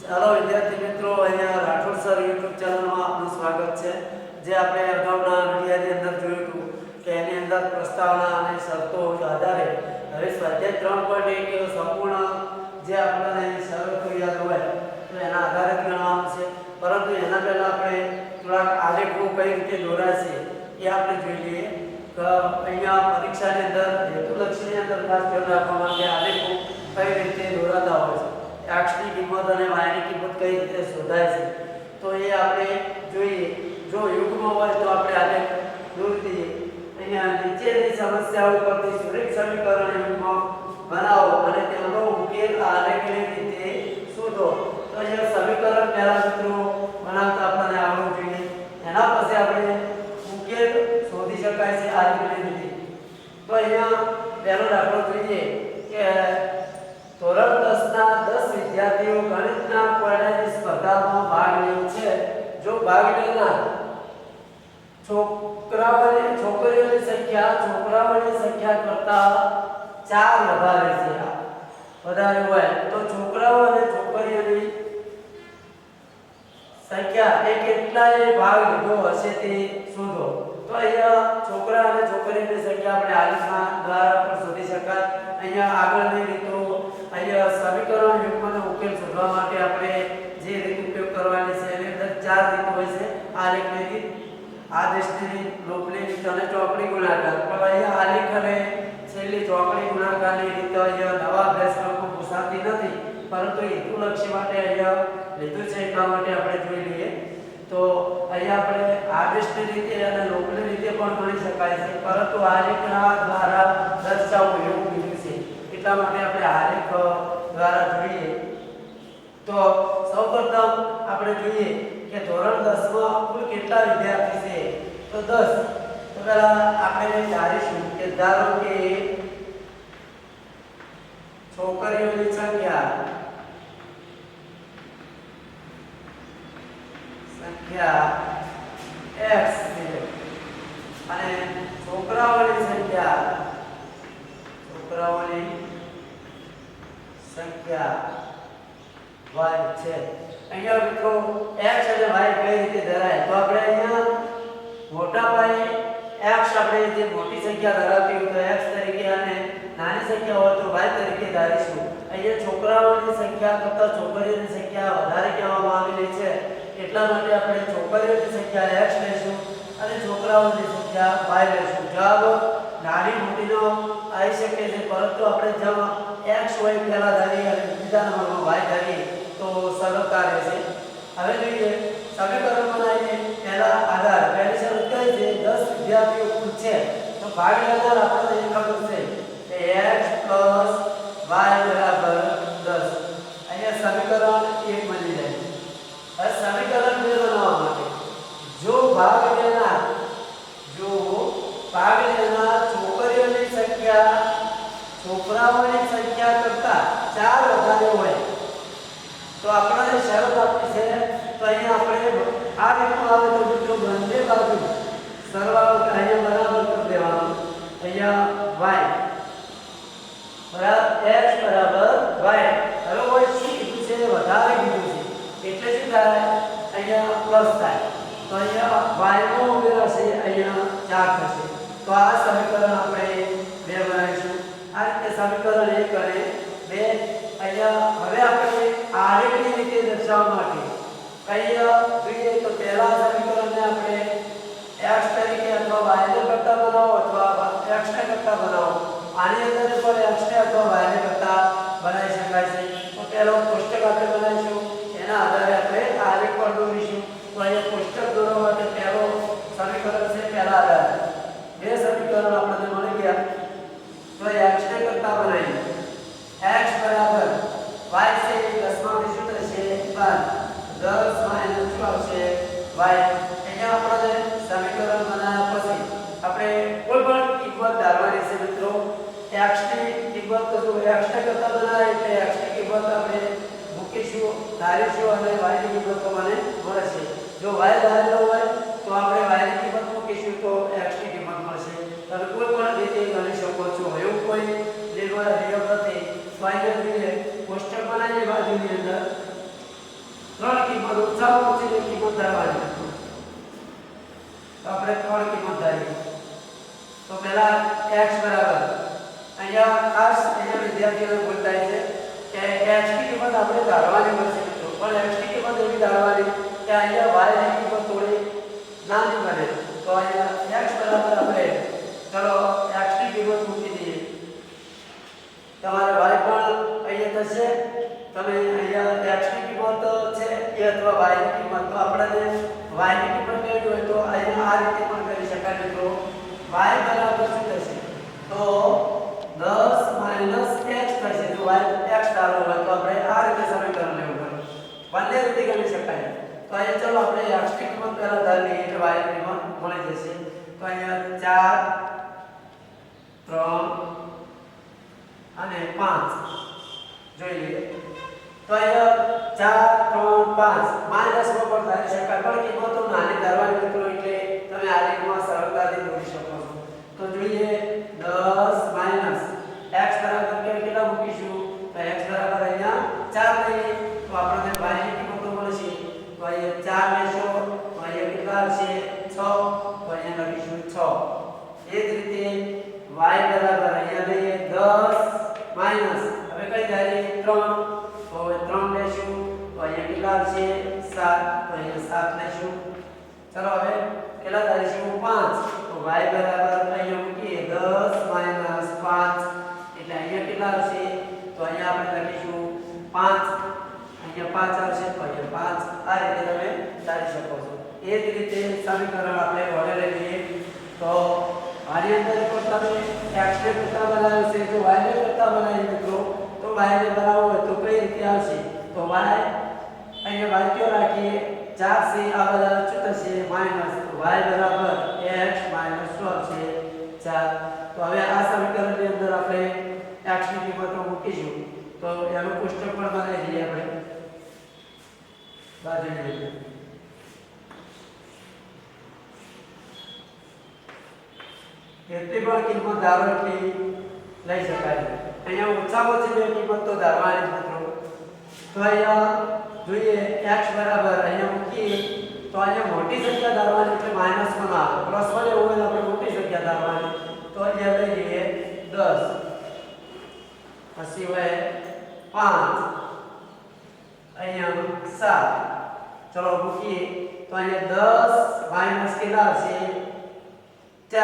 ચાલો વિદ્યાર્થી મિત્રો, અહીંયા રાઠોડ સર યુટ્યુબ ચેનલમાં આપનું સ્વાગત છે। જે આપણે અગાઉના વિડિયોની અંદર જોયું હતું કે એની અંદર પ્રસ્તાવના અને શરતો આધારે હવે સ્વાધ્યાય 3.1 સંપૂર્ણ જે આપણને શરતો યાદ હોય તો એના આધારે ગણવાનું છે। પરંતુ એના પહેલા આપણે થોડાક આલેખો કઈ રીતે દોરાશે એ આપણે જોઈ લઈએ। અહીંયા પરીક્ષાની અંદર હેતુલક્ષીની અંદર ખાસ ધ્યાન રાખવા માટે આલેખો કઈ રીતે દોરાતા હોય છે, x ની કિંમત અને y ની કિંમત કઈ રીતે શોધાય છે તો એ આપણે જોઈએ। જો યુગ્મ હોય તો આપણે આલેખ દોરી દઈએ। અહીંયા નીચેની સમસ્યાઓ પરથી સુરેખ સમીકરણ યુગ્મ બનાવો અને તેનો ઉકેલ આલેખની રીતે શોધો। તો અહીંયા સમીકરણ પહેલા મિત્રો બનાવતા આપણને આવડવું જોઈએ, એના પછી આપણે ઉકેલ શોધી શકાય છે આલેખની રીતે। તો અહીંયા પહેલો દાખલો જોઈએ કે ધોરણ 10 ના 10 વિદ્યાર્થીઓ ગણિતના કોયડાની સ્પર્ધામાં ભાગ લે છે। જો ભાગ લેનાર છોકરીઓની સંખ્યા છોકરાઓની સંખ્યા કરતા 4 વધારે હોય તો છોકરાઓ અને છોકરીઓની સંખ્યા એ કેટલાય ભાગ લીધો હશે તે શોધો। તો અહીંયા છોકરા અને છોકરીઓની સંખ્યા આપણે આલેખના દ્વારા પણ શોધી શકાય। અહીંયા આગળની રીતો અહીંયા સમીકરણ યુગ્મનો ઉકેલ શોધવા માટે આપણે જે રીત ઉપયોગ કરવાની છે એની અંદર 4 રીતો હોય છે। આલેખની રીત, આદેશની રીત, લોપની રીત અને ચોકડી ગુણાકાર। પણ અહીંયા આલેખ અને છેલ્લી ચોકડી ગુણાકારની રીત અહીંયા નવા અભ્યાસક્રમમાં પૂછાતી નથી, પરંતુ હેતુલક્ષી માટે અહીંયા લીધું છે એટલા માટે આપણે જોઈ લઈએ। તો અહીંયા આપણે આદેશની રીતે અને લોપની રીતે પણ ગણી શકાય છે, પરંતુ આલેખના દ્વારા દર્શાવવું એવું કીધું છે એટલા માટે આપણે આલેખ દ્વારા જોઈએ। તો સૌપ્રથમ આપણે જોઈએ કે ધોરણ 10 માં કુલ કેટલા વિદ્યાર્થી છે તો 10। તો પહેલા આપણે ધારીશું કે ધારો કે છોકરીઓની સંખ્યા x છે અને છોકરાઓની સંખ્યા y છે। અહીંયા મિત્રો x અને y કઈ રીતે ધરાય તો આપણે અહીંયા મોટા પાયે x આપણે જે મોટી સંખ્યા ધરાવતી હોય તો x તરીકે અને નાની સંખ્યા હોય તો y તરીકે ધારીશું। અહીંયા છોકરાઓની સંખ્યા કરતાં છોકરીઓની સંખ્યા વધારે કહેવામાં આવેલી છે એટલા માટે આપણે છોકરીઓની સંખ્યા x લઈશું અને છોકરાઓની સંખ્યા y લઈશું। જવાબ નાની મોટીનો આવી શકે છે, પરંતુ આપણે જેમ x હોય પહેલા ધારીએ અને બીજા નંબરમાં y ધારીએ તો સરળતા રહેશે। હવે જોઈએ સમીકરણ બનાવીએ। પહેલા આધાર પહેલી શરત કઈ છે 10 વિદ્યાર્થીઓ કુલ છે તો ભાગ લેનાર આપણને એ ખબર છે કે x + y = 10। અહીંયા સમીકરણ 1 બની જાય। હવે સમીકરણ 2 બનાવવા માટે જો ભાગ લેનાર છોકરીઓની સંખ્યા છોકરાઓની સંખ્યા કરતા 4 વધારે હોય તો આપણને શરત આપી છે। તો અહીંયા આપણે આ રીતનું આવે તો મિત્રો બંને બાજુ સરવાળો અહીંયા બરાબર કરી દેવાનો। અહીંયા x બરાબર y। હવે હોય શું કીધું છે વધારે કીધું છે એટલે શું થાય અહીંયા પ્લસ થાય તો અહીંયા y નો ઉમેરો છે અહીંયા 4 થશે। તો આ સમીકરણ આપણે 2 બનાવીશું। આ રીતે સમીકરણ 1 અને 2 અહીંયા હવે આપણે આલેખની રીતે દર્શાવવા માટે અહીંયા જોઈએ તો પહેલા સમીકરણને આપણે x તરીકે અથવા y ને કરતા બનાવો અથવા x ને કરતા બનાવો। આની અંદર પણ x ને અથવા y ને કરતા બનાવી શકાય છે। તો પહેલો કોષ્ટક આપણે બનાવીશું, એના આધારે આપણે આલેખ પર દોરીશું। તો અહીંયા કોષ્ટક દોરવા માટે પહેલો સમીકરણ છે પહેલા આધાર, બે સમીકરણ આપણને મળી ગયા। તો x ને કરતા બનાવીએ। x બરાબર y છે 10 માંથી શું થશે 12, 10 - 6 આવશે y। અહીંયા આપણે સમીકરણ બનાવ્યા પછી આપણે કોઈ પણ કિંમત ધારવાની છે મિત્રો। x ની કિંમત તો x ને કરતા બનાવીએ એટલે x ની કિંમત આપણે મૂકીશું, ધારીશું અને y ની કિંમત તો મને મળશે। જો y ધારેલો હોય તો આપણે y ની કિંમત મૂકીશું તો x ની કિંમત મળશે। તમે કોઈ પણ રીતે ગણી શકો છો, એવું કોઈ નિયમ નથી। y ને જોઈએ કોષ્ટક બનાવીએ બાજુની અંદર ઓછામાં ઓછી બે કિંમત ધારવાની તો આપણે 3 કિંમત ધારીએ તો પહેલા x બરાબર અહીંયા ખાસ અહીંયા વિદ્યાર્થીઓને ભૂલ થાય છે કે x ની કિંમત આપણે ધારવાની મળશે મિત્રો પણ x ની કિંમત એવી ધારવાની કે અહીંયા y ની કિંમત થોડી નાની બને તો અહીંયા x બરાબર આપણે ચલો x ની કિંમત મૂકી દઈએ તમારે y પણ અહીંયા થશે તમે અહીંયા x ની કિંમત છે એ અથવા y ની કિંમત તો આપણે y ની કિંમત મેળવી હોય તો અહીંયા આ રીતે પણ કરી શકાય મિત્રો y બરાબર શું થશે તો 10 - x થશે જો y x ધારો હોય તો આપણે આ રીતે સમીકરણ લેવું પડે બંને રીતે ગણી શકાય તો અહીંયા ચલો આપણે x ની કિંમત પહેલા ધારીએ એટલે y ની કિંમત મળી જશે તો અહીંયા 4 3 અને 5 જોઈએ તો અહીંયા 4 3 5 માઈનસ માં પણ ધારી શકાય પણ કિંમતો નાની ધારવાની મિત્રો એટલે તમે આ રીતમાં સરળતાથી દોરી શકો છો તો જોઈએ 10 x બરાબર કેટલા મૂકીશું તો x બરાબર અહીંયા 4 લઈએ તો આપણને y ની કિંમતો મળશે તો અહીંયા 4 લેશો તો અહીંયા કેટલા આવશે 6 તો અહીંયા લખીશું 6 એ જ રીતે y બરાબર અહીંયા લઈએ 10 માઈનસ હવે કઈ ધારીએ 3 તો 3 લેશું તો અહીંયા કેટલા આવશે 7 તો અહીંયા 7 લેશું ચલો હવે કેટલા ધારીશું 5 તો y બરાબર અહીંયા મૂકીએ 10 માઈનસ 5 એટલે અહીંયા કેટલા આવશે તો અહીંયા આપણે લખીશું 5 અહીંયા 5 આવશે તો અહીંયા 5 આ રીતે તમે ધારી શકો છો એ જ રીતે સમીકરણ આપણે વડે લઈએ તો આની અંદર પણ તમે x ને કરતા બનાવ્યો છે જો y ને કરતા બનાવી મિત્રો તો y ને બનાવવો હોય તો કઈ રીતે આવશે તો y અહીંયા y ક્યો રાખીએ 4 से આ બધા શું થશે માઈનસ y બરાબર x માઈનસ 12 છે 4 તો હવે આ સમીકરણની અંદર આપણે x ની કિંમતો મૂકીશું તો એનું કોષ્ટક પણ બનાવી દઈએ આપણે બાજુની રીતે કેટલી પણ કિંમત ધારો એટલી લઈ શકાય અહીંયા ઓછામાં ઓછી બે કિંમત તો ધારવાની મિત્રો તો અહીંયા જોઈએ x બરાબર અહીંયા મૂકીએ તો અહીંયા મોટી સંખ્યા ધારવાની એટલે માઈનસ માં આવે પ્લસ માં એવું હોય આપણે મોટી સંખ્યા ધારવાની તો અહીંયા લઈ લઈએ 10 પછી હોય 5 અહીંયા 7 ચલો મૂકીએ તો અહીંયા 10 માઈનસ કેટલા આવશે 4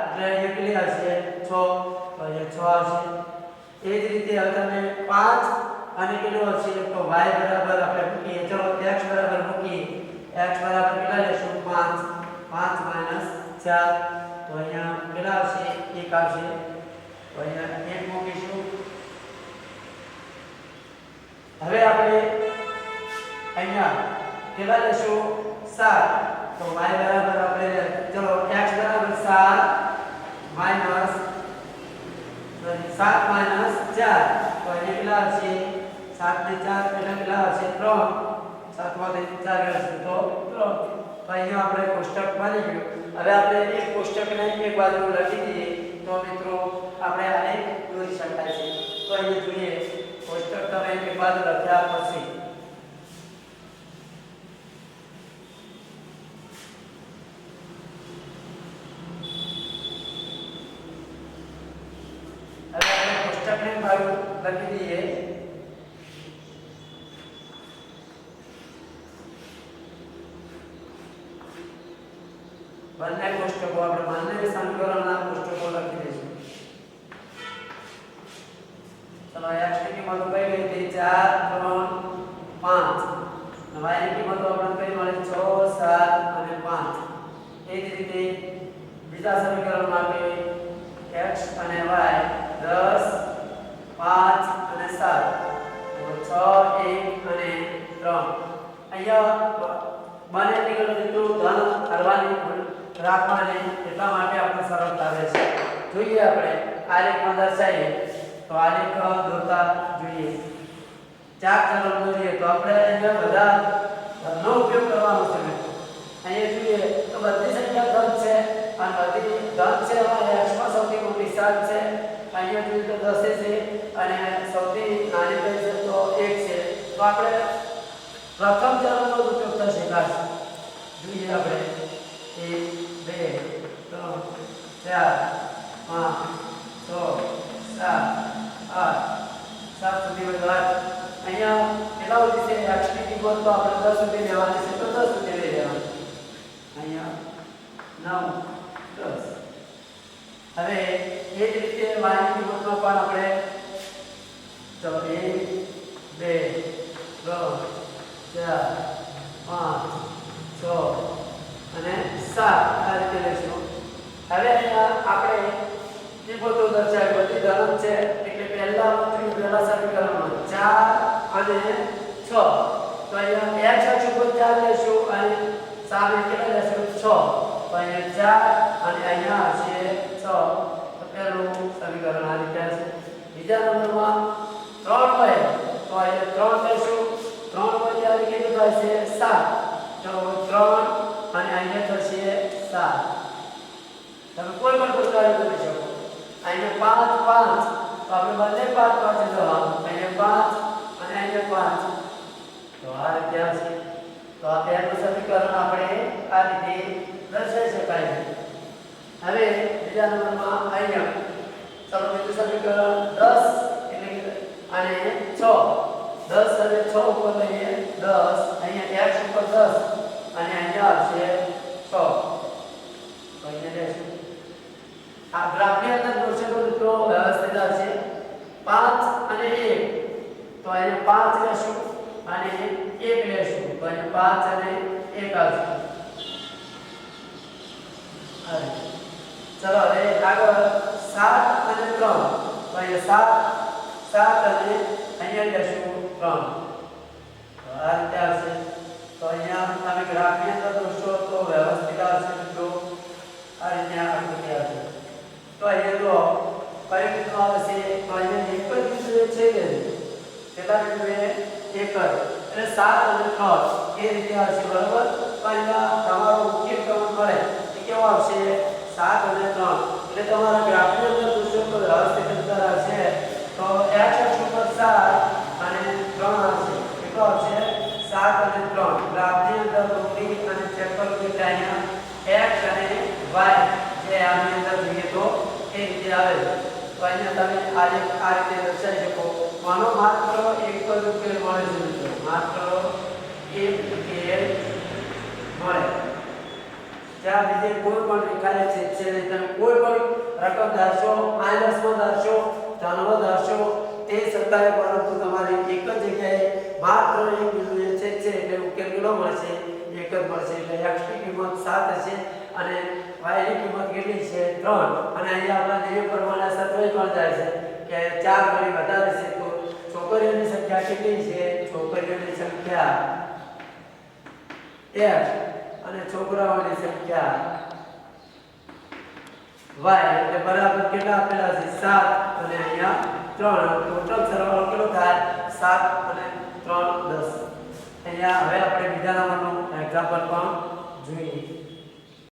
એટલે અહીંયા કેટલી આવશે 6 તો અહીંયા 6 આવશે એ જ રીતે હવે તમે 5 અને કેટલું આવશે તો y બરાબર આપણે મૂકીએ ચલો x બરાબર મૂકીએ x બરાબર કેટલા લેશું 5 5 માઈનસ 4 તો અહીંયા કેટલા આવશે 1 આવશે તો અહીંયા 1 મૂકીશું હવે આપણે અહીંયા કેટલા લેશું 7 તો y બરાબર આપણે ચલો x બરાબર 7 માઈનસ 7 માઈનસ 4 તો અહીંયા કેટલા આવશે 7 ને 4 કેટલા આવશે 3 7 માંથી 4 આવશે તો 3 તો અહીંયા આપણે કોષ્ટક બની ગયું હવે આપણે એક કોષ્ટકને એક બાજુ લખી દઈએ તો મિત્રો આપણે આને દોરી શકાય છે તો અહીંયા જોઈએ કોષ્ટક તમે એક બાજુ લખ્યા પછી કોષ્ટકને બાજુ લખી દઈએ બંને કોષ્ટકો આપણે બંને સમીકરણના કોષ્ટકો લખી દઈશું ચલો x ની કિંમતો કઈ ગઈ હતી 4 3 5 y ની કિંમતો આપણને કઈ મળી 6 7 અને 5 એ જ રીતે બીજા સમીકરણ માટે x અને y 10 5 અને 7 તો 6 1 અને 3 અહીંયા બંને નીકળે મિત્રો ધન કરવાની રાખવાની એટલા માટે આપણે સરળતા રહેશે જોઈએ આપણે આલેખમાં દર્શાવીએ તો આલેખ દોરતા જોઈએ ચાર ચલો દોરીએ તો આપણે અહીંયા બધા ધનનો ઉપયોગ કરવાનો છે અહીંયા જોઈએ તો બધી સંખ્યા ધન છે અને બધી ધન છે અને x માં સૌથી મોટી 7 છે અહીંયા જોઈએ તો 10 છે અને સૌથી નાની કઈ છે તો 1 છે તો આપણે પ્રથમ ચલનો ઉપયોગ થશે થશે જોઈએ આપણે 1 2 3 4 5 6 7 8 7 સુધી બધા અહીંયા કેટલા સુધી છે x ની કિંમત તો આપણે 10 સુધી લેવાની છે તો 10 સુધી લઈ લેવાની અહીંયા 9 10 હવે એ જ રીતે y ની કિંમતમાં પણ આપણે તો 1 2 3 4 5 6 અને 7 આ રીતે લઈશું હવે અહીંયા આપણે જે બધું દર્શાવ્યું બધી ધન છે એટલે પહેલા સમીકરણમાં 4 અને 6 તો અહીંયા x અક્ષ ઉપર 4 લેશું અને સામે કેટલા લેશું 6 તો અહીંયા 4 અને અહીંયા હશે 6 તો પહેલું સમીકરણ આ રીતે હશે બીજા નંબરમાં 3 હોય તો અહીંયા 3 લેશું 3 હોય ત્યારે કેટલું થશે 7 તો 3 અને અહીંયા થશે 7 તમે કોઈ પણ પ્રકારે કરી શકો અહીંયા 5 5 તો આપણે બંને 5 5 જવાનું અહીંયા 5 અને અહીંયા 5 તો આ રીતે આવશે તો આ પહેલું સમીકરણ આપણે આ રીતે દર્શાવી શકાય હવે બીજા નંબરમાં અહીંયા ચાલો બીજું સમીકરણ 10 એટલે અને 6 10 અને 6 ઉપર લઈએ 10 અહીંયા x ઉપર 10 અને અહીંયા આવશે 6 તો અહીંયા લેશું આ ગ્રાફની અંદર દર્શાવેલો મિત્રો વ્યવસ્થિત છે 5 અને 1 તો અહીંયા 5 લેશું અને 1 લેશું તો અહીંયા 5 અને 1 આવશે ચલો હવે આગળ 7 અને 3 તો અહીંયા 7 અને અહીંયા લેશું 3 તો આ રીતે આવશે તો અહીંયા તમે ગ્રાફની અંદર દોરશો તો વ્યવસ્થિત આવશે મિત્રો આ રીતે આકૃતિ આવશે તો અહીંયા જો કઈ રીતનું આવશે તો અહીંયા એક જ બિંદુ છે કે કેટલા બિંદુ એક જ એટલે 7 અને 3 એ રીતે આવશે બરાબર તો અહીંયા તમારો ઉકેલ તમને મળે એ કેવો આવશે 7 અને 3 એટલે તમારા ગ્રાફની અંદર દોરશો તો વ્યવસ્થિત અંતર આવશે તો x અક્ષ ઉપર 7 અને 3 આવશે કેટલો આવશે 7 અને 3 ગ્રાફની અંદર દોરી અને ચેક કરો કે અહીંયા x અને y જે આની અંદર જોઈએ તો એ રીતે આવે તો અહીંયા તમે આ રીતે દર્શાવી શકો માનો માત્ર એક જ ઉકેલ મળે છે મિત્રો માત્ર એક ઉકેલ મળે જ્યાં બીજે કોઈ પણ રેખાને છેદશે નહીં તમે કોઈ પણ રકમ ધારશો માઈનસમાં ધારશો ધનમાં ધારશો તે છતાંય પરંતુ તમારી એક જ જગ્યાએ માત્ર એક બિંદુએ છેદશે એટલે ઉકેલ કેટલો મળશે એક જ મળશે એટલે x ની કિંમત 7 હશે અને y ની કિંમત કેટલી છે 3 અને અહીંયા આપણા નિયમ પ્રમાણે સત્વય પણ જાય છે કે 4 ગણી વધારે છે તો છોકરીઓની સંખ્યા કેટલી છે છોકરીઓની સંખ્યા x અને છોકરાઓની સંખ્યા y એટલે બરાબર કેટલા આપેલા છે 7 અને અહીંયા 3 ટોટલ સરવાળો કેટલો થાય 7 અને 3 10 અહીંયા હવે આપણે બીજા નંબરનું એક્ઝામ્પલ પણ જોઈએ